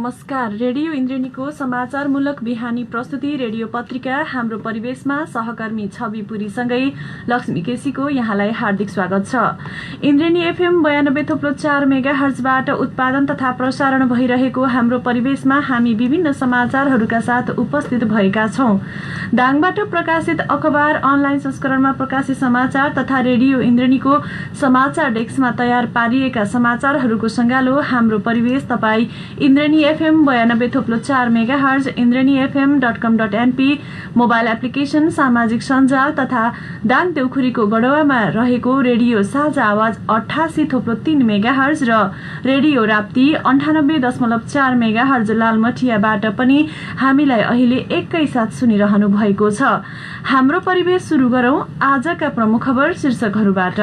नमस्कार। रेडियो इन्द्रेणीको समाचारमूलक बिहानी प्रस्तुति रेडियो पत्रिका हाम्रो परिवेशमा सहकर्मी छवि पुरीसँगै लक्ष्मी केसीको यहाँलाई हार्दिक स्वागत छ। इन्द्रेणी एफएम 92.4 मेगाहर्जबाट उत्पादन तथा प्रसारण भइरहेको हाम्रो परिवेशमा हामी विभिन्न समाचारहरूका साथ उपस्थित भएका छौं। दाङबाट प्रकाशित अखबार, अनलाइन संस्करणमा प्रकाशित समाचार तथा रेडियो इन्द्रेणीको समाचार डेस्कमा तयार पारिएका समाचारहरूको संगालो हाम्रो परिवेश तपाई Indreni FM 92.4 megahertz, indrenifm.com.np, mobile application, सामाजिक सञ्जाल तथा दाङ देउखुरीको गडवामा रहेको रेडियो साझा आवाज 88.3 मेगाहर्ज र रेडियो राप्ती 98.4 मेगाहर्ज लालमटियाबाट पनि हामीलाई अहिले एकैसाथ सुनिरहनु भएको छ। हाम्रो परिवेश सुरु गरौं आजका प्रमुख खबर शीर्षकहरूबाट।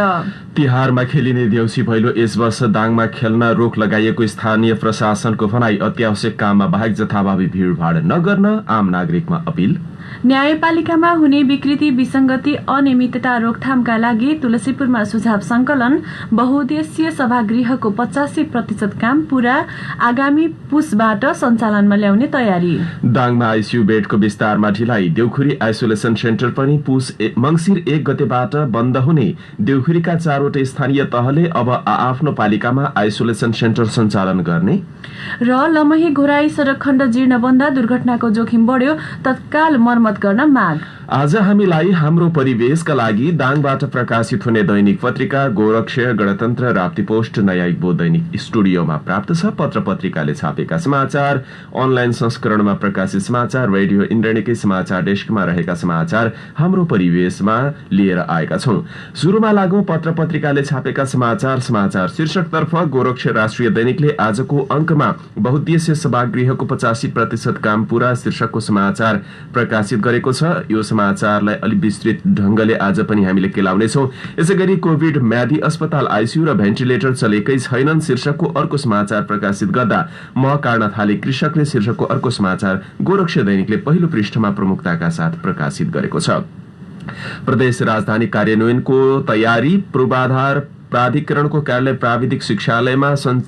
तिहारमा खेलिने देउसी भैलो यस वर्ष दाङमा खेल्न रोक लगाइएको स्थानीय प्रशासनको भनाई। अत्यावश्यक काममा बाहेक जथाभावी भीड़भाड़ नगर्न आम नागरिकमा अपील। न्यायपालिकामा हुने विकृति, विसंगति, अनियमितता रोकथामका लागि तुलसीपुरमा सुझाव संकलन। बहुउद्देश्यीय सभागृहको 85% काम पूरा, आगामी पुसबाट सञ्चालनमा ल्याउने तयारी। दाङमा आईसीयू बेडको विस्तारमा ढिलाइ। देउखुरी आइसोलेसन सेन्टर पनि मंसिर 1 गतेबाट बन्द हुने। देउखुरीका 4वटा स्थानीय तहले अब आफ्नो पालिकामा आइसोलेसन सेन्टर सञ्चालन गर्ने। र लमही घोराई सड़क खण्ड जीर्ण बन्दा दुर्घटनाको जोखिम बढ्यो, तत्काल मर्मत गर्न माग। आज हामीलाई हाम्रो परिवेशका लागि दाङबाट प्रकाशित हुने दैनिक पत्रिका गोरक्षे, गणतन्त्र, राप्ती पोस्ट, नयाँ युगबोध दैनिक स्टुडियोमा प्राप्त छ। पत्र पत्रिकाले छापेका समाचार, अनलाइन संस्करणमा प्रकाशित समाचार, रेडियो इन्द्रेणीकै समाचार डेस्कमा रहेका समाचार हाम्रो परिवेशमा लिएर आएका छौं। सुरुमा लागौं पत्र पत्रिकाले छापेका समाचार शीर्षकतर्फ। गोरक्षे राष्ट्रिय दैनिकले आजको अंकमा बहुउद्देश्यीय सभागृहको 85% काम पूरा शीर्षकको समाचार प्रकाशित गरेको छ। यो समाचारलाई अलि विस्तृत ढंगले आज पनि हामीले केलाउनेछौं। यसैगरी कोभिड म्यादी अस्पताल आईसीयू र भेन्टिलेटर चलेकै छैनन् शीर्षकको अर्को समाचार प्रकाशित गर्दा मह काट्न थाले कृषकले शीर्षकको अर्को समाचार गोरक्षे दैनिकले पहिलो पृष्ठमा प्रमुखताका साथ प्रकाशित गरेको छ। प्रदेश राजधानी कार्यान्वयनको तयारी। पूर्वाधार प्राधिकरणको कार्यालय प्राविधिक शिक्षालयमा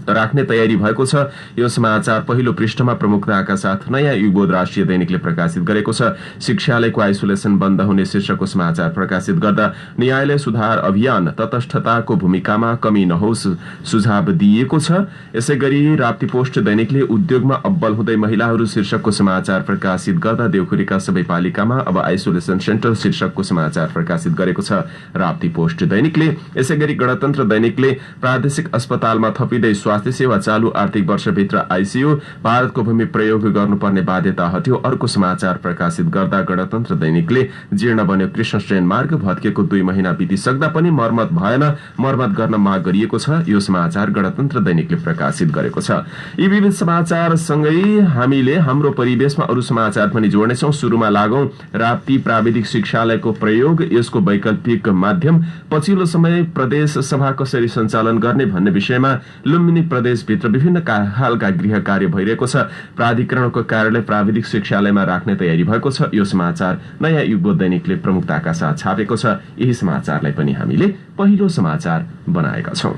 राख्ने तयारी भएको छ। यो समाचार पहिलो पृष्ठमा प्रमुखताका साथ नयाँ युगबोध राष्ट्रिय दैनिकले प्रकाशित गरेको छ। शिक्षालयको आइसोलेसन बन्द हुने शीर्षकको समाचार प्रकाशित गर्दा न्यायालय सुधार अभियान तटस्थताको भूमिकामा कमी नहोस् सुझाव दिएको छ। यसैगरी राप्ती पोस्ट दैनिकले उद्योगमा अब्बल हुँदै महिलाहरू शीर्षकको समाचार प्रकाशित गर्दा देउखुरीका सबै पालिकामा अब आइसोलेसन सेन्टर शीर्षकको समाचार प्रकाशित गरेको छ राप्ती पोस्ट दैनिकले। यसैगरी गणतन्त्र दैनिकले प्रादेशिक अस्पतालमा थपिँदै स्वास्थ्य सेवा चालू आर्थिक वर्षभित्र आईसीयू, भारतको भूमि प्रयोग गर्नुपर्ने बाध्यता हट्यो अर्को समाचार प्रकाशित गर्दा गणतन्त्र दैनिकले जीर्ण बन्यो कृष्ण ट्रेन मार्ग, भत्केको 2 महिना बितिसक्दा पनि मर्मत भएन, मर्मत गर्न माग गरिएको छ। यो समाचार गणतन्त्र दैनिकले प्रकाशित गरेको छ। यी विविध समाचार सँगै हामीले हाम्रो परिवेशमा अरू समाचार पनि जोड्नेछौं। सुरुमा लागौं राप्ती प्राविधिक शिक्षालयको प्रयोग, यसको वैकल्पिक माध्यम, पछिल्लो समय प्रदेश सभा कसरी सञ्चालन गर्ने भन्ने विषयमा लुम्बिनी प्रदेशभित्र विभिन्न खालका गृह कार्य भइरहेको छ। प्राधिकरणको कार्यालय प्राविधिक शिक्षालयमा राख्ने तयारी भएको छ। यो समाचार नयाँ युगबोध दैनिकले प्रमुखताका साथ छापेको छ। यही समाचारलाई पनि हामीले पहिलो समाचार बनाएका छौं।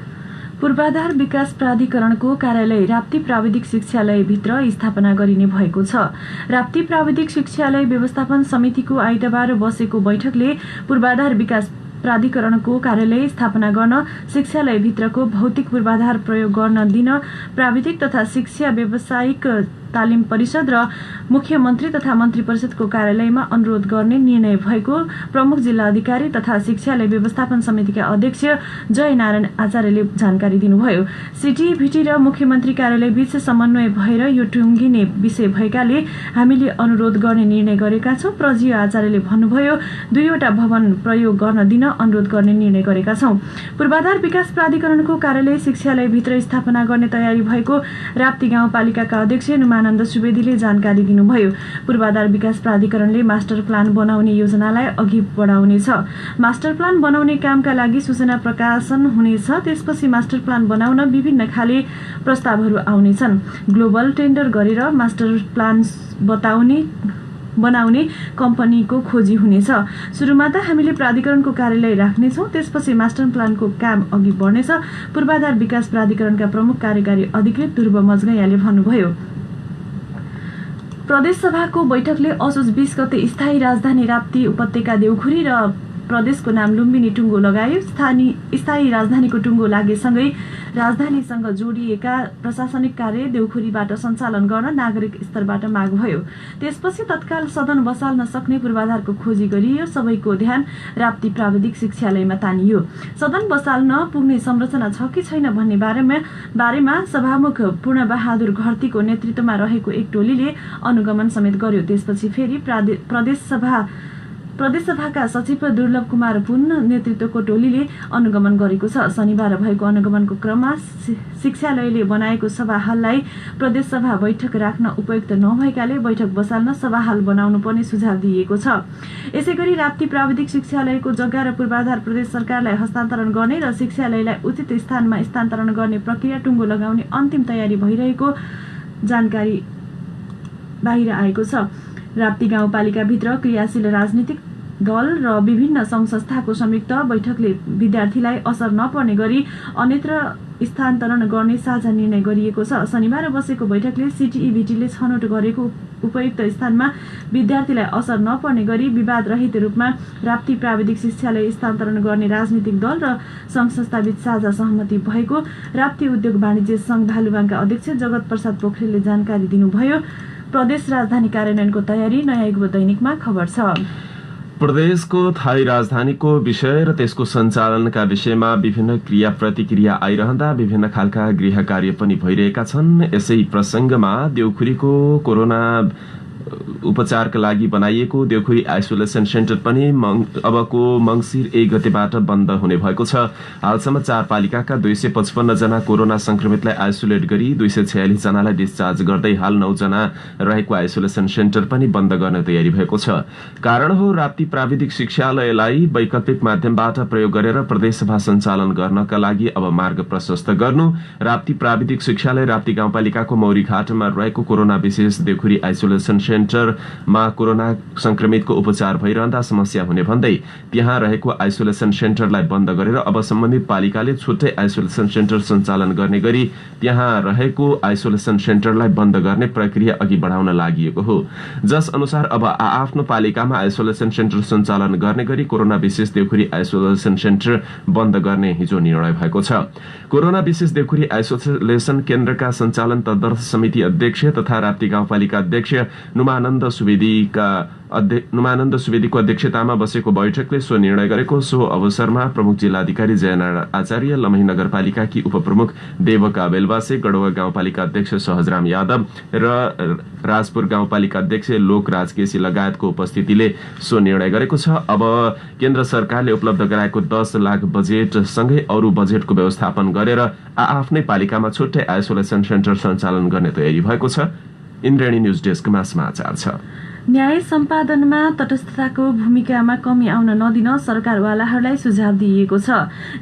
पूर्वाधार विकास प्राधिकरणको कार्यालय राप्ती प्राविधिक शिक्षालयभित्र स्थापना गरिने भएको छ। राप्ती प्राविधिक शिक्षालय व्यवस्थापन समितिको आइतबार बसेको बैठकले पूर्वाधार विकास प्राधिकरणको कार्यालय स्थापना गर्न, शिक्षालयभित्रको भौतिक पूर्वाधार प्रयोग गर्न दिन प्राविधिक तथा शिक्षा व्यावसायिक तालिम परिषद र मुख्यमन्त्री तथा मन्त्री परिषदको कार्यालयमा अनुरोध गर्ने निर्णय भएको प्रमुख जिल्ला अधिकारी तथा शिक्षालय व्यवस्थापन समितिका अध्यक्ष जय नारायण आचार्यले जानकारी दिनुभयो। सिटिभिटी र मुख्यमन्त्री कार्यालय बीच समन्वय भएर यो टुङ्गिने विषय भएकाले हामीले अनुरोध गर्ने निर्णय गरेका छौं। प्रजीय आचार्यले भन्नुभयो, 2वटा भवन प्रयोग गर्न दिन अनुरोध गर्ने निर्णय गरेका छौं। पूर्वाधार विकास प्राधिकरणको कार्यालय शिक्षालयभित्र स्थापना गर्ने तयारी भएको राप्ती गाउँपालिकाका अध्यक्ष आनन्द सुवेदीले जानकारी दिनुभयो। पूर्वाधार विकास प्राधिकरणले मास्टर प्लान बनाउने योजनालाई अघि बढाउनेछ। मास्टर प्लान बनाउने कामका लागि सूचना प्रकाशन हुनेछ। त्यसपछि मास्टर प्लान बनाउन विभिन्न खाले प्रस्तावहरू आउनेछन्। ग्लोबल टेन्डर गरेर मास्टर प्लान बनाउने कम्पनीको खोजी हुनेछ। सुरुमा त हामीले प्राधिकरणको कार्यालय राख्नेछौं, त्यसपछि मास्टर प्लानको काम अघि बढ्नेछ। पूर्वाधार विकास प्राधिकरणका प्रमुख कार्यकारी अधिकृत ध्रुव मजगैयाले भन्नुभयो। प्रदेश सभाको बैठकले असोज 20 गते स्थायी राजधानी राप्ती उपत्यका देउखुरी र प्रदेशको नाम लुम्बिनी टुङ्गो लगायो। स्थायी राजधानीको टुङ्गो लागेसँगै राजधानीसँग जोडिएका प्रशासनिक कार्य देउखुरीबाट सञ्चालन गर्न नागरिक स्तरबाट माग भयो। त्यसपछि तत्काल सदन बसाल्न सक्ने पूर्वाधारको खोजी गरियो। सबैको ध्यान राप्ती प्राविधिक शिक्षालयमा तानियो। सदन बसाल्न पुग्ने संरचना छ कि छैन भन्ने बारेमा सभामुख पूर्णबहादुर घरतीको नेतृत्वमा रहेको एक टोलीले अनुगमन समेत गर्यो। त्यसपछि फेरि प्रदेश सभाका सचिव दुर्लभ कुमार पुन नेतृत्वको टोलीले अनुगमन गरेको छ। शनिबार भएको अनुगमनको क्रममा शिक्षालयले बनाएको सभा हललाई प्रदेश सभा बैठक राख्न उपयुक्त नभएकाले बैठक बसाल्न सभा हल बनाउनु पर्ने सुझाव दिइएको छ। यसैगरी राप्ती प्राविधिक शिक्षालयको जग्गा र पूर्वाधार प्रदेश सरकारलाई हस्तान्तरण गर्ने र शिक्षालयलाई उचित स्थानमा स्थानान्तरण गर्ने प्रक्रिया टुङ्गो लगाउने अन्तिम तयारी भइरहेको जानकारी बाहिर आएको छ। राप्ती गाउँपालिकाभित्र क्रियाशील राजनीतिक दल र विभिन्न सङ्घ संस्थाको संयुक्त बैठकले विद्यार्थीलाई असर नपर्ने गरी अन्यत्र स्थानान्तरण गर्ने साझा निर्णय गरिएको छ। शनिबार बसेको बैठकले सिटिईबिटीले छनौट गरेको उपयुक्त स्थानमा विद्यार्थीलाई असर नपर्ने गरी विवाद रहित रूपमा राप्ती प्राविधिक शिक्षालय स्थानान्तरण गर्ने राजनीतिक दल र सङ्घ संस्थाबीच साझा सहमति भएको राप्ती उद्योग वाणिज्य सङ्घ भालुबाङका अध्यक्ष जगत प्रसाद पोखरेलले जानकारी दिनुभयो। प्रदेश राजधानी कार्यान्वयनको तयारी नयाँ युग दैनिकमा खबर छ। प्रदेशको थायी राजधानीको विषय र त्यसको सञ्चालनका विषयमा विभिन्न क्रिया प्रतिक्रिया आइरहँदा विभिन्न खालका गृह कार्य पनि भइरहेका छन्। यसै प्रसङ्गमा देउखुरीको कोरोना उपचारका लागि बनाइएको देउखुरी आइसोलेसन सेन्टर पनि अबको मङ्सिर 1 गतेबाट बन्द हुने भएको छ। हालसम्म 4 पालिकाका 255 जना कोरोना संक्रमितलाई आइसोलेट गरी 246 जनालाई डिस्चार्ज गर्दै हाल 9 जना रहेको आइसोलेसन सेन्टर पनि बन्द गर्ने तयारी भएको छ। कारण हो राप्ती प्राविधिक शिक्षालयलाई वैकल्पिक माध्यमबाट प्रयोग गरेर प्रदेशसभा सञ्चालन गर्नका लागि अब मार्ग प्रशस्त गर्नु। राप्ती प्राविधिक शिक्षालय राप्ती गाउँपालिकाको मौरीघाटमा रहेको कोरोना विशेष देउखुरी आइसोलेसन सेन्टरमा कोरोना संक्रमितको उपचार भइरहँदा समस्या हुने भन्दै त्यहाँ रहेको आइसोलेसन सेन्टरलाई बन्द गरेर अब सम्बन्धित पालिकाले छुट्टै आइसोलेसन सेन्टर सञ्चालन गर्ने गरी त्यहाँ रहेको आइसोलेसन सेन्टरलाई बन्द गर्ने प्रक्रिया अघि बढाउन लागि हो। जस अनुसार अब आफ्नो पालिकामा आइसोलेसन सेन्टर सञ्चालन गर्ने गरी कोरोना विशेष देउखुरी आइसोलेसन सेन्टर बन्द गर्ने हिजो निर्णय भएको छ। कोरोना विशेष देउखुरी आइसोलेसन केन्द्रका सञ्चालन तदर्थ समिति अध्यक्ष तथा राप्ती गाउँपालिका अध्यक्ष नुमानन्द सुवेदीको अध्यक्षतामा बसेको बैठकले सो निर्णय गरेको। सो अवसरमा प्रमुख जिल्लाधिकारी जयनारायण आचार्य, लमही नगरपालिकाकी उपप्रमुख देवका बेलवासे, गढवा गाउँपालिका अध्यक्ष सहजराम यादव र राजपुर गाउँपालिका अध्यक्ष लोकराज केसी लगायतको उपस्थितिले सो निर्णय गरेको छ। अब केन्द्र सरकारले उपलब्ध गराएको 10 लाख बजेट सँगै अरू बजेटको व्यवस्थापन गरेर आफ्नै पालिकामा छुट्टै आइसोलेसन सेन्टर सञ्चालन गर्ने तयारी भएको छ। इन्द्रेणी न्यूज डेस्कमा समाचार छ। न्याय सम्पादनमा तटस्थताको भूमिकामा कमी आउन नदिन सरकारवालाहरूलाई सुझाव दिइएको छ।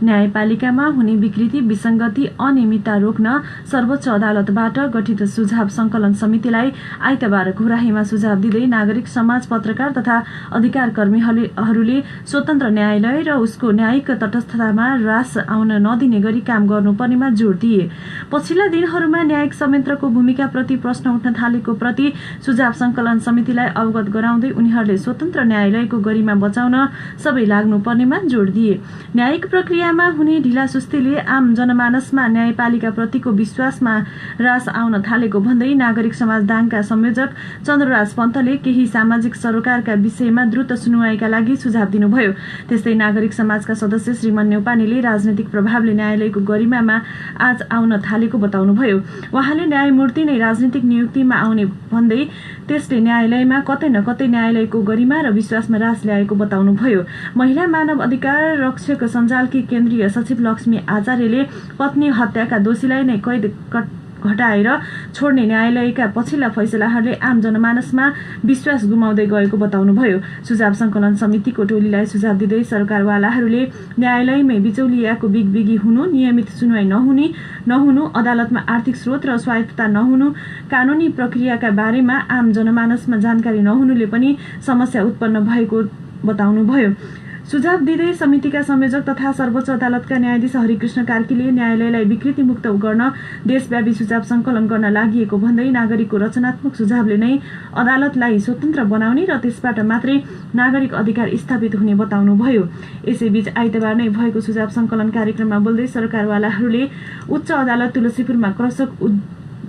न्यायपालिकामा हुने विकृति, विसङ्गति, अनियमितता रोक्न सर्वोच्च अदालतबाट गठित सुझाव संकलन समितिलाई आइतबार घुराहीमा सुझाव दिँदै नागरिक समाज, पत्रकार तथा अधिकार कर्मीहरूले स्वतन्त्र न्यायालय र उसको न्यायिक तटस्थतामा ह्रास आउन नदिने गरी काम गर्नुपर्नेमा जोड दिए। पछिल्ला दिनहरूमा न्यायिक संयन्त्रको भूमिकाप्रति प्रश्न उठ्न थालेको प्रति सुझाव संकलन समितिलाई अवगत गराउँदै उनीहरूले स्वतन्त्र न्यायालयको गरिमा बचाउन सबै लाग्नुपर्नेमा जोड दिए। न्यायिक प्रक्रियामा हुने ढिलासुस्तीले आम जनमानसमा न्यायपालिका प्रतिको विश्वासमा ह्रास आउन थालेको भन्दै नागरिक समाज दाङका संयोजक चन्द्रराज पन्तले केही सामाजिक सरोकारका विषयमा द्रुत सुनवाईका लागि सुझाव दिनुभयो। त्यस्तै नागरिक समाजका सदस्य श्रीमन न्यौपानेले राजनैतिक प्रभावले न्यायालयको गरिमामा आज आउन थालेको बताउनुभयो। उहाँले न्यायमूर्ति नै राजनीतिक नियुक्तिमा आउने भन्दै त्यसले न्यायालयमा कतै न कतै न्यायालयको गरिमा र विश्वासमा ह्रास ल्याएको बताउनुभयो। महिला मानव अधिकार रक्षक सञ्जालकी केन्द्रीय सचिव लक्ष्मी आचार्यले पत्नी हत्याका दोषीलाई नै कैद घटाएर छोड्ने न्यायालयका पछिल्ला फैसलाहरूले आम जनमानसमा विश्वास गुमाउँदै गएको बताउनुभयो। सुझाव संकलन समितिको टोलीलाई सुझाव दिँदै सरकारवालाहरूले न्यायालयमै बिचौलियाको बिगबिगी हुनु, नियमित सुनवाई नहुनु, अदालतमा आर्थिक स्रोत र स्वायत्तता नहुनु, कानुनी प्रक्रियाका बारेमा आम जनमानसमा जानकारी नहुनुले पनि समस्या उत्पन्न भएको बताउनुभयो। सुझाव दिँदै समितिका संयोजक तथा सर्वोच्च अदालतका न्यायाधीश हरिकृष्ण कार्कीले न्यायालयलाई विकृतिमुक्त गर्न देशव्यापी सुझाव सङ्कलन गर्न लागि भन्दै नागरिकको रचनात्मक सुझावले नै अदालतलाई स्वतन्त्र बनाउने र त्यसबाट मात्रै नागरिक अधिकार स्थापित हुने बताउनुभयो। यसैबीच आइतबार नै भएको सुझाव सङ्कलन कार्यक्रममा बोल्दै सरकारवालाहरूले उच्च अदालत तुलसीपुरमा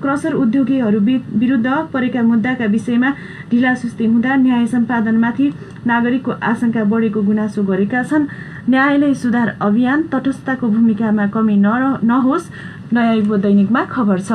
क्रसर उद्योगीहरू विरुद्ध परेका मुद्दाका विषयमा ढिलासुस्ती हुँदा न्याय सम्पादनमाथि नागरिकको आशंका बढेको गुनासो गरेका छन्। न्यायालय सुधार अभियान तटस्थताको भूमिकामा कमी नहोस्, नयाँ युवा दैनिकमा खबर छ।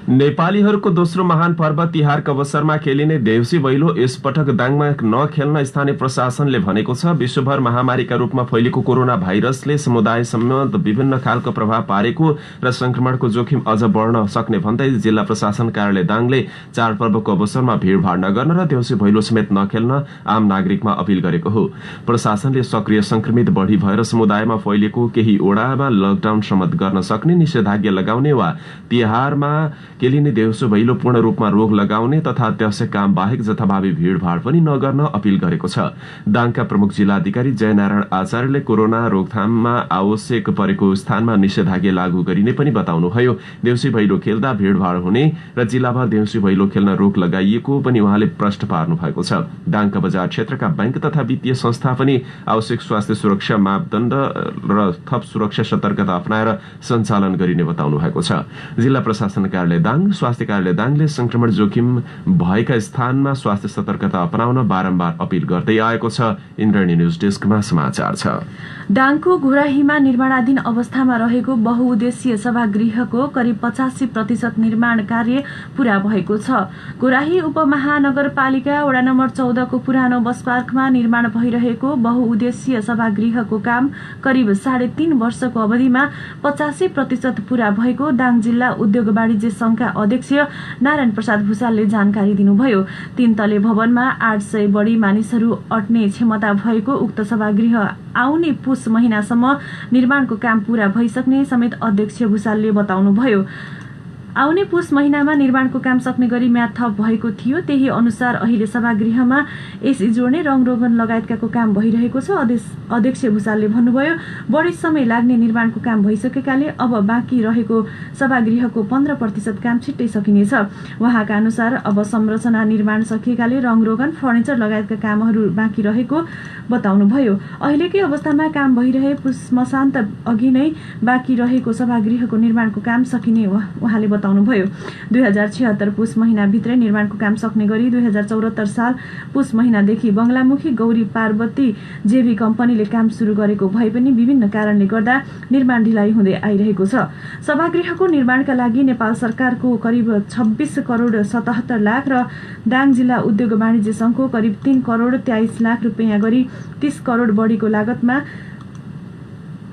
नेपालीहरूको दोस्रो महान पर्व तिहारको अवसरमा खेलिने देउसी भैलो यसपटक दाङमा नखेल्न स्थानीय प्रशासनले भनेको छ। विश्वभर महामारीका रूपमा फैलिएको कोरोना भाइरसले समुदायसम्म विभिन्न खालको प्रभाव पारेको र संक्रमणको जोखिम अझ बढ्न सक्ने भन्दै जिल्ला प्रशासन कार्यालय दाङले चाडपर्वको अवसरमा भिडभाड नगर्न र देउसी भैलो समेत नखेल्न आम नागरिकमा अपील गरेको हो। प्रशासनले सक्रिय संक्रमित बढी भएर समुदायमा फैलिएको केही ओडामा लकडाउन सम्मत गर्न सक्ने, निषेधाज्ञा लगाउने वा तिहारमा खेलिने देउसी भैलो पूर्ण रूपमा रोक लगाउने तथा अत्यावश्यक काम बाहेक जथाभावी भिडभाड पनि नगर्न अपील गरेको छ। दाङका प्रमुख जिल्लाधिकारी जयनारायण आचार्यले कोरोना रोकथाममा आवश्यक परेको स्थानमा निषेधाज्ञा लागू गरिने पनि बताउनुभयो। देउसी भैलो खेल्दा भिडभाड हुने र जिल्लाभर देउसी भैलो खेल्न रोक लगाइएको पनि उहाँले प्रश्न पार्नु भएको छ। दाङका बजार क्षेत्रका बैंक तथा वित्तीय संस्था पनि आवश्यक स्वास्थ्य सुरक्षा मापदण्ड र थप सुरक्षा सतर्कता अपनाएर सञ्चालन गरिने बताउनु भएको छ। जिल्ला प्रशासन कार्यालय दाङ, स्वास्थ्य कार्यालय दाङले संक्रमण जोखिम भएका स्थानमा स्वास्थ्य सतर्कता अपनाउन बारम्बार अपील गर्दै आएको छ। इन्द्रणी न्यूज डेस्कमा समाचार छ। दाङको घुराहीमा निर्माणाधीन अवस्थामा रहेको बहुउद्देश्यीय सभागृहको करिब 85% निर्माण कार्य पूरा भएको छ। घुराही उपमहानगरपालिका वडा नम्बर 14 को पुरानो बस पार्कमा निर्माण भइरहेको बहुउद्देश्यीय सभागृहको काम करिब 3.5 वर्षको अवधिमा 85% पूरा भएको दाङ जिल्ला उद्योग वाणिज्य संघका अध्यक्ष नारायण प्रसाद भुसालले जानकारी दिनुभयो। 3 तले भवनमा 800 बढी मानिसहरू अट्ने क्षमता भएको उक्त सभागृह आउने पुस महिनासम्म निर्माणको काम पूरा भइसक्ने समेत अध्यक्ष भुसालले बताउनुभयो। आउने पुस महिनामा निर्माणको काम सक्ने गरी म्याद थप भएको थियो। त्यही अनुसार अहिले सभागृहमा एसी जोड्ने, रङरोगन लगायतकाको काम भइरहेको छ। अध्यक्ष भुसालले भन्नुभयो, बढी समय लाग्ने निर्माणको काम भइसकेकाले अब बाँकी रहेको सभागृहको 15% काम छिट्टै सकिनेछ। उहाँका अनुसार अब संरचना निर्माण सकिएकाले रङरोगन, फर्निचर लगायतका कामहरू बाँकी रहेको बताउनुभयो। अहिलेकै अवस्थामा काम भइरहे पुस मसान्त अघि नै बाँकी रहेको सभागृहको निर्माणको काम सकिने उहाँले बताउनुभयो। 2076 पुस महिनाभित्रै निर्माणको काम सक्ने गरी 2074 साल पुस महिनादेखि बंगलामुखी गौरी पार्वती जेभी कम्पनीले काम सुरु गरेको भए पनि विभिन्न कारणले गर्दा निर्माण ढिलाइ हुँदै आइरहेको छ। सभागृहको निर्माणका लागि नेपाल सरकारको करिब 26 करोड 77 लाख र दाङ जिल्ला उद्योग वाणिज्य संघको करिब 3 करोड 23 लाख रुपैयाँ गरी 30 करोड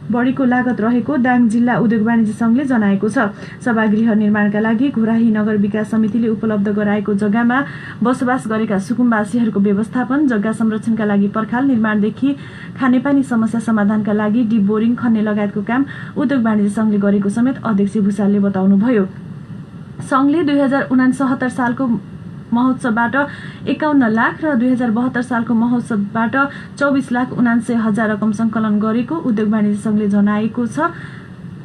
बढीको लागत रहेको दाङ जिल्ला उद्योग वाणिज्य संघले जनाएको छ। सभागृह निर्माणका लागि घुराही नगर विकास समितिले उपलब्ध गराएको जग्गामा बसोबास गरेका सुकुम्बासीहरूको व्यवस्थापन, जग्गा संरक्षणका लागि पर्खाल, निर्माणदेखि खानेपानी समस्या समाधानका लागि डिप बोरिङ खन्ने लगायतको काम उद्योग वाणिज्य संघले गरेको समेत अध्यक्ष भुसालले बताउनुभयो। संघले 2069 सालको महोत्सवबाट 51 लाख र 2072 सालको महोत्सवबाट 24,79,000 रकम संकलन गरेको उद्योग वाणिज्य संघले जनाएको छ।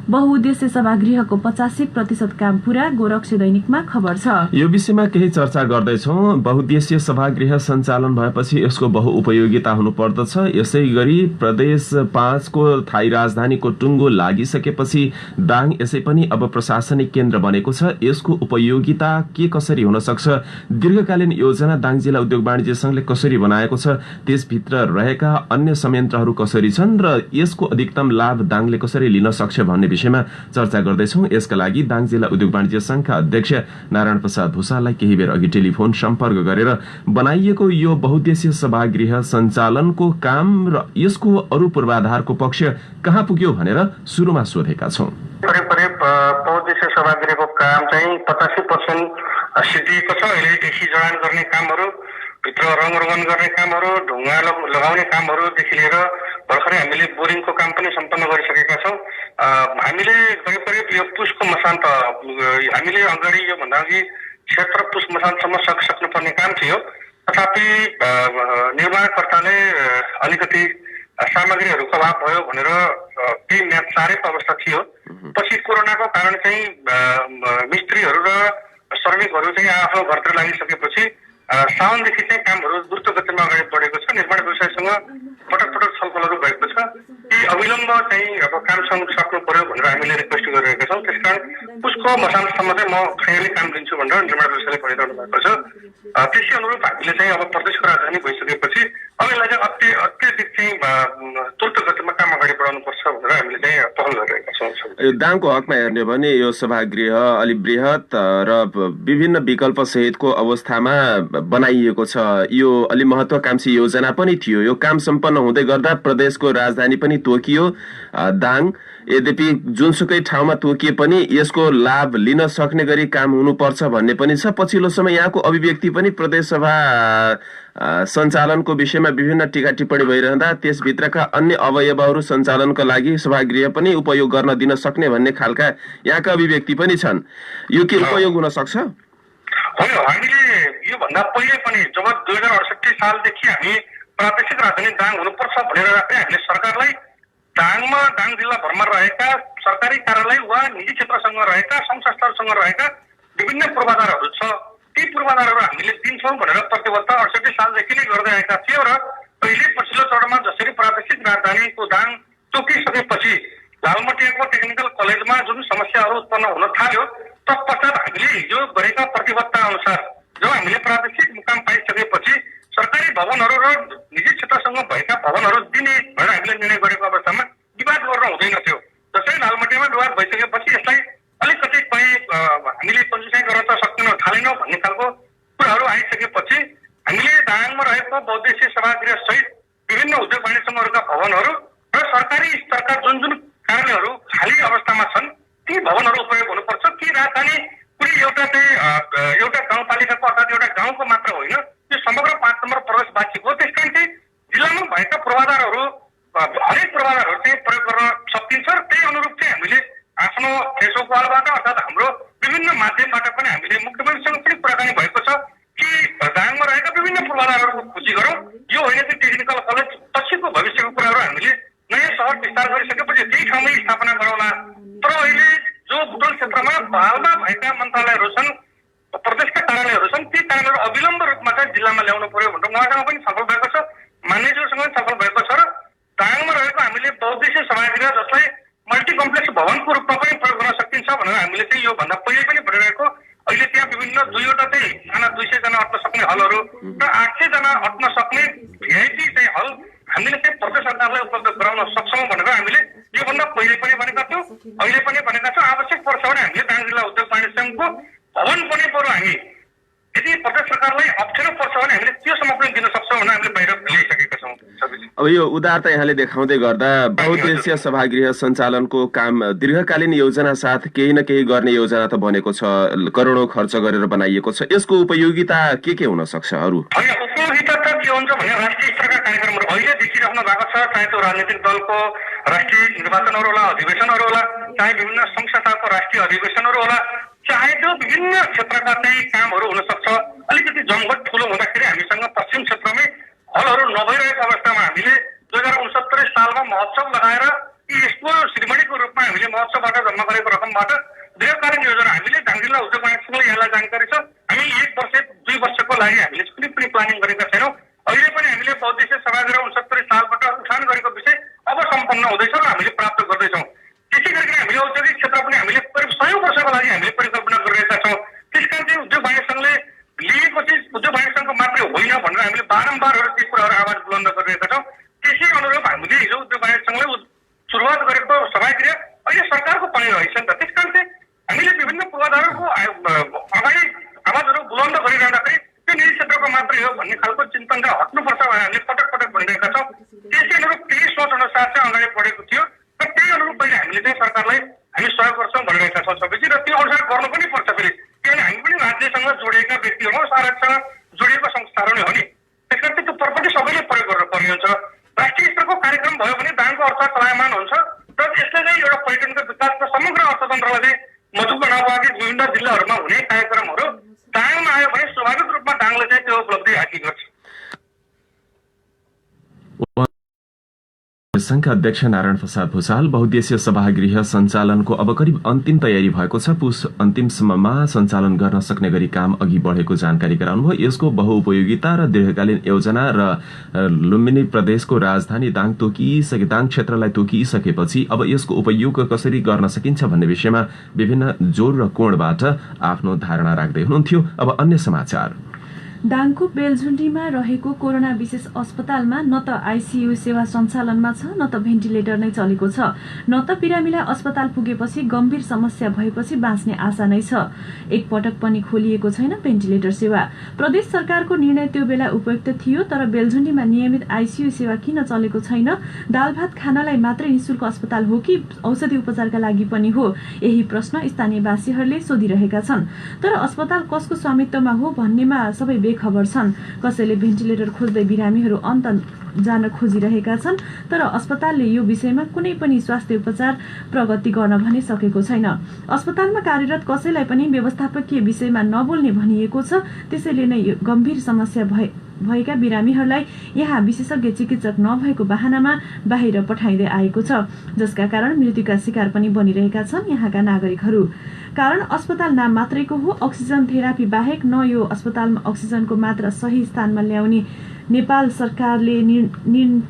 बहुउद्देश्य सभागृहको 85% काम पूरा। गोरक्ष दैनिकमा खबर छ। यो विषयमा केही चर्चा गर्दैछौं। बहुउद्देश्य सभागृह सञ्चालन भएपछि यसको बहुउपयोगिता हुनुपर्दछ। यसै गरी प्रदेश 5 को थाई राजधानीको टुङ्गो लागिसकेपछि दाङ यसै पनि अब प्रशासनिक केन्द्र बनेको छ। यसको उपयोगिता के कसरी हुन सक्छ? दीर्घकालीन योजना दाङ जिल्ला उद्योग वाणिज्य संघले कसरी बनाएको छ? त्यसभित्र रहेका अन्य संयन्त्रहरू कसरी छन् र यसको अधिकतम लाभ दाङले कसरी लिन सक्छ भन्ने विषयमा चर्चा गर्दैछौं। यसका लागि दाङ जिल्ला उद्योग वाणिज्य संघका अध्यक्ष नारायण प्रसाद भुसाललाई केही बेर अघि टेलिफोन सम्पर्क गरेर बनाइएको यो बहुउद्देश्य सभागृह सञ्चालनको काम र यसको अरू पूर्वाधारको पक्ष कहाँ पुग्यो भनेर सुरुमा सोधेका छौं। करिब बहुउद्देश्य सभागृहको काम चाहिँ 85% सिद्धिएको छ। अहिले ढेसी जडान गर्ने कामहरू, भित्र रङरोगन गर्ने कामहरू, ढुङ्गा लगाउने कामहरूदेखि लिएर भर्खरै हामीले बोरिङको काम पनि सम्पन्न गरिसकेका छौँ। हामीले करिब यो पुसको मसान्त हामीले अगाडि योभन्दा अघि 76 पुस मसान्तसम्म सक्नुपर्ने काम थियो। तथापि निर्माणकर्ताले अलिकति सामग्रीहरूको अभाव भयो भनेर केही म्याच सारेको अवस्था थियो। पछि कोरोनाको कारण चाहिँ मिस्त्रीहरू र श्रमिकहरू चाहिँ आफ्नो घरतिर लागिसकेपछि साउनदेखि चाहिँ कामहरू द्रुत गतिमा अगाडि बढेको छ। निर्माण व्यवसायसँग पटक पटक छलफलहरू भएको छ कि अविलम्ब चाहिँ अब काम सक्नु पर्यो भनेर हामीले रिक्वेस्ट गरिरहेका छौँ। त्यसकारण उसको मसान्तसम्म चाहिँ म खैयाली काम दिन्छु भनेर निर्माण व्यवसायले भनिरहनु भएको छ। त्यसै अनुरूप हामीले चाहिँ अब प्रदेशको राजधानी भइसकेपछि अब यसलाई चाहिँ अत्यधिक चाहिँ तुर्त गतिमा काम अगाडि बढाउनुपर्छ भनेर हामीले चाहिँ पहल गरिरहेका छौँ। यो दाङको हकमा हेर्ने हो भने यो सभागृह अलि बृहत र विभिन्न विकल्प सहितको अवस्थामा बनाइएको छ। यो अलि महत्वाकांक्षी योजना पनि थियो। यो काम सम्पन्न हुँदै गर्दा प्रदेशको राजधानी पनि तोकियो दाङ। यद्यपि जुनसुकै ठाउँमा तोकिए पनि यसको लाभ लिन सक्ने गरी काम हुनुपर्छ भन्ने पनि छ। पछिल्लो समय यहाँको अभिव्यक्ति पनि प्रदेशसभा सञ्चालनको विषयमा विभिन्न टीका टिप्पणी भइरहँदा त्यसभित्रका अन्य अवयवहरू सञ्चालनका लागि सभागृह पनि उपयोग गर्न दिन सक्ने भन्ने खालका यहाँका अभिव्यक्ति पनि छन्। यो के उपयोग हुन सक्छ? होइन, हामीले योभन्दा पहिले पनि जब 2068 सालदेखि हामी प्रादेशिक राजधानी दाङ हुनुपर्छ भनेर हामीले सरकारलाई दाङ जिल्लाभरमा रहेका सरकारी कार्यालय वा निजी क्षेत्रसँग रहेका सङ्घ संस्थाहरूसँग रहेका विभिन्न पूर्वाधारहरू छ, ती पूर्वाधारहरू हामीले दिन्छौँ भनेर प्रतिबद्धता 68 सालदेखि नै गर्दै आएका थियौँ। र पहिले पछिल्लो चरणमा जसरी प्रादेशिक राजधानीको दाङ तोकिसकेपछि लालमटियाको टेक्निकल कलेजमा जुन समस्याहरू उत्पन्न हुन थाल्यो तत्पश्चात हामीले हिजो गरेका प्रतिबद्धता अनुसार जब हामीले प्रादेशिक मुकाम पाइसकेपछि सरकारी भवनहरू र निजी क्षेत्रसँग भएका भवनहरू दिने भनेर हामीले निर्णय गरेको अवस्थामा विवाद गर्न हुँदैन थियो। जसरी लालमटियामा विवाद भइसकेपछि यसलाई अलिकति कहीँ हामीले कन्जुसाइ गर्न त सक्दैनौँ, थालेनौँ भन्ने खालको कुराहरू आइसकेपछि हामीले दाङमा रहेको बहुद्देश्यीय सभागृह सहित विभिन्न उद्योग वाणिज्य सङ्घहरूका भवनहरू र सरकारी स्तरका जुन जुन कार्यालयहरू खाली अवस्थामा छन् ती भवनहरू उपयोग हुनुपर्छ। ती राजधानी कुनै एउटा गाउँपालिकाको अर्थात् एउटा गाउँको मात्र होइन, यो समग्र 5 नम्बर प्रदेशवासीको। त्यस कारण चाहिँ जिल्लामा भएका पूर्वाधारहरू हरेक पूर्वाधारहरू चाहिँ प्रयोग गर्न सकिन्छ। त्यही अनुरूप चाहिँ हामीले आफ्नो फेसबुक वालबाट अर्थात् हाम्रो विभिन्न माध्यमबाट पनि हामीले मुख्यमन्त्रीसँग पनि कुराकानी भएको छ कि दाङमा रहेका विभिन्न पूर्वाधारहरूको खोजी गरौँ। यो होइन कि टेक्निकल कलेज पछिको भविष्यको कुराहरू हामीले नयाँ सहर विस्तार गरिसकेपछि त्यही ठाउँमै स्थापना गरौँला। तर अहिले जो बुटोल क्षेत्रमा हालमा भएका मन्त्रालयहरू छन्, प्रदेशका कार्यालयहरू छन्, ती कार्यालयहरू अविलम्ब रूपमा चाहिँ जिल्लामा ल्याउनु पर्यो भनेर उहाँसँग पनि छलफल भएको छ, मान्यज्यूसँग पनि छलफल भएको छ। र दाङमा रहेको हामीले बहुद्देश्यीय सभागृह जसलाई मल्टी कम्प्लेक्स भवनको रूपमा पनि प्रयोग गर्न सकिन्छ भनेर हामीले चाहिँ योभन्दा पहिले पनि भनिरहेको। अहिले त्यहाँ विभिन्न 2वटा चाहिँ 200 जना अट्न सक्ने हलहरू र 800 जना अट्न सक्ने भिआइपी चाहिँ हल हामीले चाहिँ प्रदेश सरकारलाई उपलब्ध गराउन सक्छौँ भनेर हामीले योभन्दा पहिले पनि भनेका थियौँ, अहिले पनि भनेका छौँ। आवश्यक पर्छ भने हामीले दाङ जिल्ला उद्योग वाणिज्य सङ्घको भवन पनि बरु हामी यदि प्रदेश सरकारलाई अप्ठ्यारो पर्छ भने हामीले त्योसम्म पनि दिन सक्छौँ भनेर हामीले बाहिर ल्याइसकेका छौँ। अब यो उदारता यहाँले देखाउँदै गर्दा बहुद्देश्यीय सभागृह सञ्चालनको काम दीर्घकालीन योजना साथ केही न केही गर्ने योजना त बनेको छ, करोडौं खर्च गरेर बनाइएको छ। यसको उपयोगिता के हुन सक्छ? अरू उपयोगिता त के हुन्छ भने राष्ट्रिय स्तरका कार्यक्रमहरू अहिले देखिरहनु भएको छ, चाहे त्यो राजनीतिक दलको राष्ट्रिय निर्वाचनहरू होला, अधिवेशनहरू होला, चाहे विभिन्न सङ्घ संस्थाको राष्ट्रिय अधिवेशनहरू होला, चाहे त्यो विभिन्न क्षेत्रका चाहिँ कामहरू हुन सक्छ। अलिकति जमघट ठुलो हुँदाखेरि हामीसँग पश्चिम क्षेत्रमै हलहरू नभइरहेको अवस्थामा हामीले 2069 सालमा महोत्सव लगाएर यसको श्रीमणीको रूपमा हामीले महोत्सवबाट जम्मा गरेको रकमबाट दीर्घकालीन योजना हामीले दाङ जिल्ला उद्योग वाणिज्य सङ्घले यहाँलाई जानकारी छ। हामी 1 वर्ष 2 वर्षको लागि हामीले कुनै पनि प्लानिङ गरेका छैनौँ। अहिले पनि हामीले बहुद्देश्यीय सभागृह 69 सालबाट उठान गरेको विषय अब सम्पन्न हुँदैछ र हामीले प्राप्त गर्दैछौँ। त्यसै गरिकन हामीले औद्योगिक क्षेत्र पनि हामीले करिब 100 वर्षको लागि हामीले परिकल्पना गरिरहेका छौँ। त्यसकारण चाहिँ उद्योग वाणिज्य सङ्घले लिएको चिज उद्योग वाणिज्य सङ्घको मात्रै होइन भनेर हामीले बारम्बार ती कुराहरू आवाज बुलन्द गरिरहेका छौँ। त्यसै अनुरूप हामीले हिजो उद्योग वाणिज्य सङ्घले सुरुवात गरेको सभागृह अहिले सरकारको पनि रहेछ नि त। त्यसकारण चाहिँ हामीले विभिन्न पूर्वाधारहरूको अगाडि आवाजहरू बुलन्द गरिरहँदाखेरि त्यो निजी क्षेत्रको मात्रै हो भन्ने खालको चिन्तन चाहिँ हट्नुपर्छ भनेर हामीले पटक पटक भनिरहेका छौँ। त्यसै अनुरूप त्यही सोच अनुसार चाहिँ अगाडि बढेको थियो र त्यही अनुरूप अहिले हामीले चाहिँ सरकारलाई हामी सहयोग गर्छौँ भनिरहेका छौँ सबैजी। र त्यो अनुसार गर्नु पनि पर्छ फेरि, किनभने हामी पनि राज्यसँग जोडिएका व्यक्तिहरू हो, सरकारसँग जोडिएको संस्थाहरू नै हो नि। त्यसकारण चाहिँ त्यो प्रपर्टी सबैले प्रयोग गर्नुपर्ने हुन्छ। राष्ट्रिय स्तरको कार्यक्रम भयो भने दाङको अर्थ चलायमान हुन्छ र यसले चाहिँ एउटा पर्यटनको विकास र समग्र अर्थतन्त्रलाई चाहिँ मजबुत बनाउनको लागि विभिन्न जिल्लाहरूमा हुने कार्यक्रमहरू दाङमा आयो भने स्वाभाविक रूपमा दाङले चाहिँ त्यो उपलब्धि हासिल गर्छ। संघका अध्यक्ष नारायण प्रसाद भुसाल बहुद्देश्य सभागृह सञ्चालनको अब करिब अन्तिम तयारी भएको छ। पुस अन्तिमसम्ममा सञ्चालन गर्न सक्ने गरी काम अघि बढेको जानकारी गराउनुभयो। यसको बहुउपयोगिता र दीर्घकालीन योजना र लुम्बिनी प्रदेशको राजधानी दाङ क्षेत्रलाई तोकिसकेपछि अब यसको उपयोग कसरी गर्न सकिन्छ भन्ने विषयमा विभिन्न जोर र कोणबाट आफ्नो धारणा राख्दै हुनुहुन्थ्यो। अब अन्य समाचार। दाङको बेलझुण्डीमा रहेको कोरोना विशेष अस्पतालमा न त आईसीयू सेवा सञ्चालनमा छ न त भेन्टिलेटर नै चलेको छ, न त बिरामीलाई अस्पताल पुगेपछि गम्भीर समस्या भएपछि बाँच्ने आशा नै छ। एक पटक पनि खोलिएको छैन भेन्टिलेटर सेवा। प्रदेश सरकारको निर्णय त्यो बेला उपयुक्त थियो, तर बेलझुण्डीमा नियमित आईसीयू सेवा किन चलेको छैन? दाल भात खानालाई मात्रै निशुल्क अस्पताल हो कि औषधि उपचारका लागि पनि हो? यही प्रश्न स्थानीयवासीहरूले सोधिरहेका छन्। तर अस्पताल कसको स्वामित्वमा हो भन्नेमा सबै खबर छन्। कसैले भेन्टिलेटर खोज्दै बिरामीहरू अन्त जान खोजिरहेका छन्, तर अस्पतालले यो विषयमा कुनै पनि स्वास्थ्य उपचार प्रगति गर्न भने सकेको छैन। अस्पतालमा कार्यरत कसैलाई पनि व्यवस्थापकीय विषयमा नबोल्ने भनिएको छ। त्यसैले नै गम्भीर समस्या भएका बिरामीहरूलाई यहाँ विशेषज्ञ चिकित्सक नभएको बहानामा बाहिर पठाइँदै आएको छ, जसका कारण मृत्युका शिकार पनि बनिरहेका छन् यहाँका नागरिकहरू। कारण अस्पताल नाम मात्रैको हो। अक्सिजन थेरापी बाहेक न यो अस्पतालमा अक्सिजनको मात्रा सही स्थानमा ल्याउने नेपाल सरकारले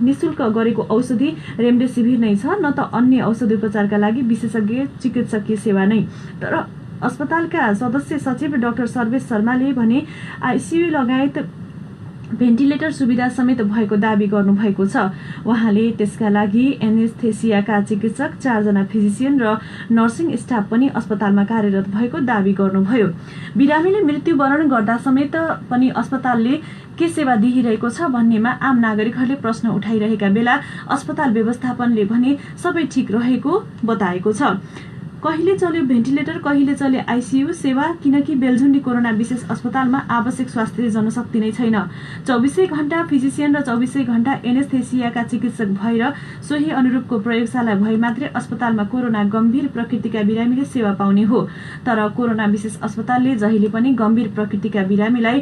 निशुल्क गरेको औषधि रेमडेसिभिर नै छ, न त अन्य औषधि उपचारका लागि विशेषज्ञ चिकित्सकीय सेवा नै। तर अस्पतालका सदस्य सचिव डाक्टर सर्वेश शर्माले भने आईसीयू लगायत भेन्टिलेटर सुविधा समेत भएको दावी गर्नुभएको छ। उहाँले त्यसका लागि एनेस्थेसियाका चिकित्सक, 4 जना फिजिसियन र नर्सिङ स्टाफ पनि अस्पतालमा कार्यरत भएको दावी गर्नुभयो। बिरामीले मृत्युवरण गर्दा समेत पनि अस्पतालले के सेवा दिइरहेको छ भन्नेमा आम नागरिकहरूले प्रश्न उठाइरहेका बेला अस्पताल व्यवस्थापनले भने सबै ठिक रहेको बताएको छ। कहिले चल्यो भेन्टिलेटर, कहिले चल्यो आईसीयू सेवा, किनकि बेलझुण्डी कोरोना विशेष अस्पतालमा आवश्यक स्वास्थ्य जनशक्ति नै छैन। 24 घण्टा फिजिसियन र 24 घण्टा एनेस्थेसियाका चिकित्सक भएर सोही अनुरूपको प्रयोगशाला भए मात्रै अस्पतालमा कोरोना गम्भीर प्रकृतिका बिरामीले सेवा पाउने हो। तर कोरोना विशेष अस्पतालले जहिले पनि गम्भीर प्रकृतिका बिरामीलाई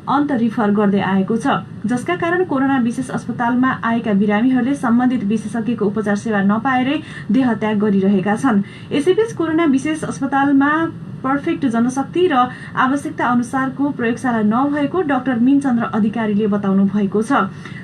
अन्त रिफर गर्दै आएको छ, जसका कारण कोरोना विशेष अस्पतालमा आएका बिरामीहरूले सम्बन्धित विशेषज्ञको उपचार सेवा नपाएरै देह त्याग गरिरहेका छन्। यसैबीच कोरोना विशेष अस्पतालमा पर्फेक्ट जनशक्ति र आवश्यकता अनुसारको प्रयोगशाला नभएको डाक्टर मीनचन्द्र अधिकारीले बताउनु भएको छ।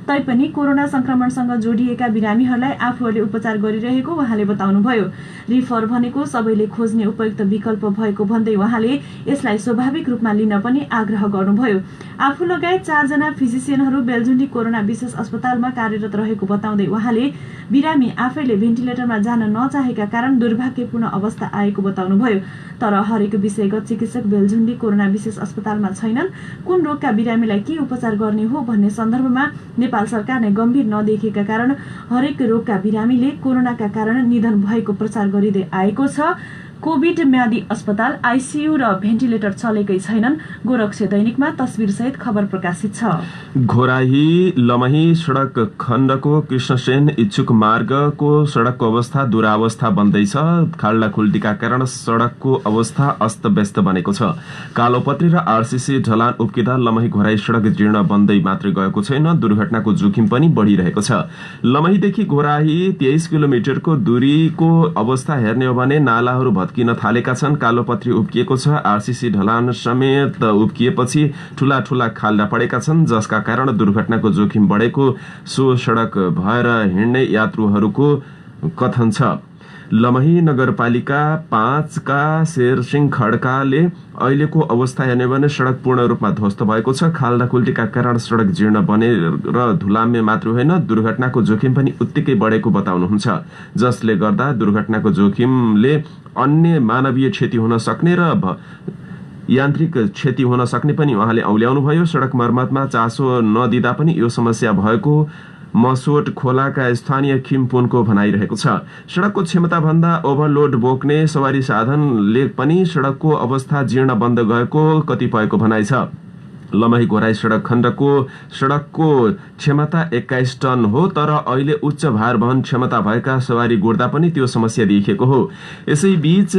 तैपनि कोरोना संक्रमणसँग जोडिएका बिरामीहरूलाई आफूहरूले उपचार गरिरहेको उहाँले बताउनुभयो। रिफर भनेको सबैले खोज्ने उपयुक्त विकल्प भएको भन्दै उहाँले यसलाई स्वाभाविक रूपमा लिन पनि आग्रह गर्नुभयो। आफू लगायत 4 जना फिजिसियनहरू बेलझुण्डी कोरोना विशेष अस्पतालमा कार्यरत रहेको बताउँदै उहाँले बिरामी आफैले भेन्टिलेटरमा जान नचाहेका कारण दुर्भाग्यपूर्ण अवस्था आएको बताउनुभयो। तर हरेक विषयगत चिकित्सक बेलझुण्डी कोरोना विशेष अस्पतालमा छैनन्। कुन रोगका बिरामीलाई के उपचार गर्ने हो भन्ने सन्दर्भमा नेपाल सरकारले गम्भीर नदेखेका कारण हरेक रोगका बिरामीले कोरोनाका कारण निधन भएको प्रचार गरिँदै आएको छ। कोभिड म्यादी अस्पताल, आईसीयू र भेन्टिलेटर चलेकै छैनन्। गोरक्षा दैनिकमा तस्बिरसहित खबर प्रकाशित छ। घोराही लमही सडक खण्डको कृष्णसेन इच्छुक मार्गको सडकको अवस्था दुरावस्था बन्दैछ। खाल्डा खुल्टीका कारण सडकको अवस्था अस्तव्यस्त बनेको छ। कालोपत्री र आरसीसी ढलान उप्किँदा लमही घोराही सडक जीर्ण बन्दै मात्रै गएको छैन, दुर्घटनाको जोखिम पनि बढिरहेको छ। लमहीदेखि घोराही 23 किलोमिटरको दूरीको अवस्था हेर्ने हो भने नालाहरू भत्किन थालेका छन्। कालोपत्री उप्किएको छ। आरसीसी ढलान समेत उप्किएपछि ठूला ठूला खाल्डा परेका छन्, जसका कारण दुर्घटनाको जोखिम बढेको सो सडक भएर हिँड्ने यात्रुहरूको कथन छ। लमही नगरपालिका 5 का शेरसिंह खड्काले अहिलेको अवस्था हेर्ने भने सडक पूर्ण रूपमा ध्वस्त भएको छ। खाल्डा खुल्टीका कारण सडक जीर्ण बनेर धुलाम्य मात्र होइन, दुर्घटनाको जोखिम पनि उत्तिकै बढेको बताउनुहुन्छ, जसले गर्दा दुर्घटनाको जोखिमले अन्य मानवीय क्षति हुन सक्ने र यान्त्रिक क्षति हुन सक्ने पनि उहाँले औल्याउनुभयो। सडक मर्मतमा चासो नदिँदा पनि यो समस्या भएको मसोट खोलाका स्थानीय खिमपुनको भनाइरहेको छ। सडकको क्षमताभन्दा ओभरलोड बोक्ने सवारी साधनले पनि सडकको अवस्था जीर्ण बन्द गएको कतिपयको भनाइ छ। लमही घोराही सडक खण्डको सडकको क्षमता 21 टन हो, तर अहिले उच्च भार वहन क्षमता भएका सवारी गुड्दा पनि त्यो समस्या देखिएको हो। यसैबीच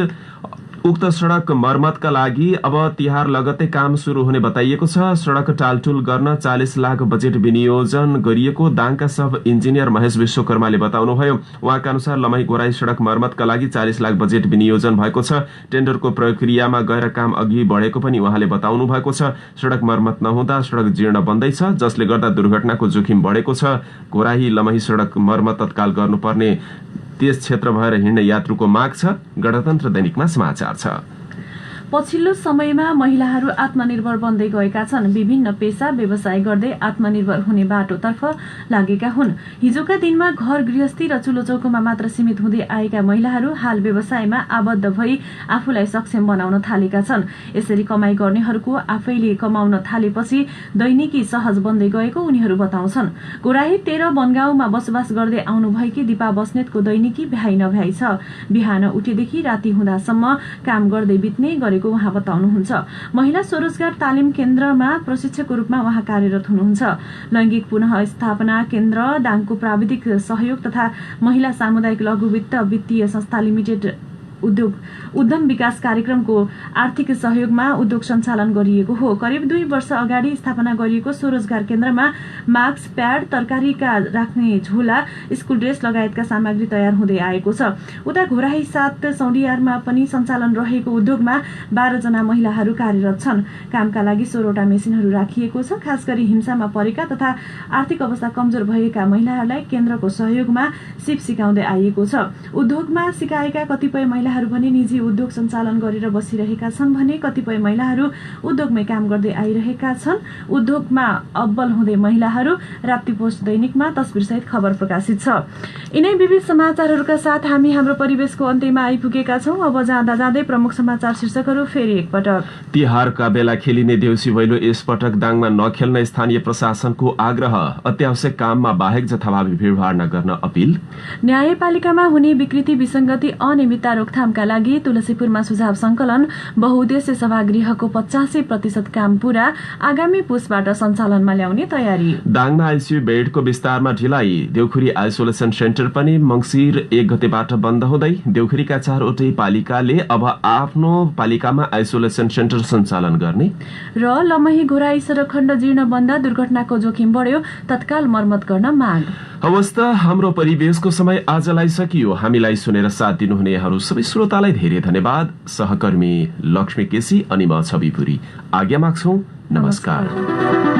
उक्त सड़क मर्मतका लागि अब तिहार लगत्तै काम शुरू हुने बताइएको छ। सड़क टालटुल गर्न 40 लाख बजेट विनियोजन गरिएको दाङका सब इन्जिनियर महेश विश्वकर्माले बताउनुभयो। उहाँका अनुसार लमही घोराई सड़क मर्मतका लागि 40 लाख बजेट विनियोजन भएको छ। टेन्डरको प्रक्रियामा गएर काम अघि बढेको पनि उहाँले बताउनु भएको छ। सड़क मर्मत नहुँदा सड़क जीर्ण बन्दैछ, जसले गर्दा दुर्घटनाको जोखिम बढेको छ। घोराही लमही सड़क मर्मत तत्काल गर्नुपर्ने त्यस क्षेत्र भएर हिँड्ने यात्रुको माग छ। गणतन्त्र दैनिकमा समाचार छ। पछिल्लो समयमा महिलाहरू आत्मनिर्भर बन्दै गएका छन्। विभिन्न पेशा व्यवसाय गर्दै आत्मनिर्भर हुने बाटोतर्फ लागेका हुन्। हिजोका दिनमा घर गृहस्थी र चुलो चौकोमा मात्र सीमित हुँदै आएका महिलाहरू हाल व्यवसायमा आबद्ध भई आफूलाई सक्षम बनाउन थालेका छन्। यसरी कमाई गर्नेहरूको आफैले कमाउन थालेपछि दैनिकी सहज बन्दै गएको उनीहरू बताउँछन्। गोराही 13 बनगाउँमा बसोबास गर्दै आउनुभएकी दिपा बस्नेतको दैनिकी भ्याइ नभ्याइ छ। बिहान उठेदेखि राति हुँदासम्म काम गर्दै बित्ने गरेको उहाँ बताउनुहुन्छ। महिला स्वरोजगार तालिम केन्द्रमा प्रशिक्षकको रूपमा उहाँ कार्यरत हुनुहुन्छ। लैंगिक पुनः स्थापना केन्द्र दाङको प्राविधिक सहयोग तथा महिला सामुदायिक लघु वित्तीय संस्था लिमिटेड उद्यम विकास कार्यक्रमको आर्थिक सहयोगमा उद्योग सञ्चालन गरिएको हो। करिब 2 वर्ष अगाडि स्थापना गरिएको स्वरोजगार केन्द्रमा मास्क, प्याड, तरकारीका राख्ने झोला, स्कुल ड्रेस लगायतका सामग्री तयार हुँदै आएको छ। उता घोराही 7 सौडियारमा पनि सञ्चालन रहेको उद्योगमा 12 जना महिलाहरू कार्यरत छन्। कामका लागि 16 वटा मेसिनहरू राखिएको छ। खास गरी हिंसामा परेका तथा आर्थिक अवस्था कमजोर भएका महिलाहरूलाई केन्द्रको सहयोगमा सिप सिकाउँदै आइएको छ। उद्योगमा सिकाएका कतिपय महिलाहरू पनि निजी उद्योग सञ्चालन गरेर बसिरहेका छन् भने कतिपय महिलाहरू उद्योगमै काम गर्दै आइरहेका छन्। उद्योगमा अब्बल हुँदै महिलाहरू राप्ती पोस्ट दैनिकमा तस्बिरसहित खबर प्रकाशित छ। यिनै विविध समाचारहरूका साथ हामी हाम्रो परिवेशको अन्त्यमा आइपुगेका छौं। अब जाँदा जाँदै प्रमुख समाचार शीर्षकहरू फेरि एकपटक। तिहारका बेला खेलिने देउसी भैलो यसपटक दाङमा नखेल्न स्थानीय प्रशासनको आग्रह। अत्यावश्यक काममा बाहेक जथाभावी भिडभाड नगर्न अपील। न्यायपालिकामा हुने विकृति विसङ्गति अनियमितता रोकथामका लागि तुलसीपुरमा सुझाव संकलन। बहुउद्देश्य सभागृहको 85% काम पूरा। आगामी पुसबाट सञ्चालनमा ल्याउने तयारी। दाङमा आइसियु बेडको विस्तारमा ढिलाइ। देउखुरी आइसोलेसन सेन्टर पनि मङ्सिर 1 गतेबाट बन्द हुँदै। देउखुरीका 4वटै पालिकाले अब आफ्नो पालिकामा आइसोलेसन सेन्टर सञ्चालन गर्ने। र लमही घोराई सडक खण्ड जीर्ण बन्दा दुर्घटनाको जोखिम बढ्यो, तत्काल मर्मत गर्न माग। हवस् त, हाम्रो परिवेशको समय आजलाई सकियो। हामीलाई सुनेर साथ दिनुहुनेहरू सबै श्रोतालाई धेरै धन्यवाद। सहकर्मी लक्ष्मी केसी अनि म छविपुरी आज्ञा माग्छौं। नमस्कार।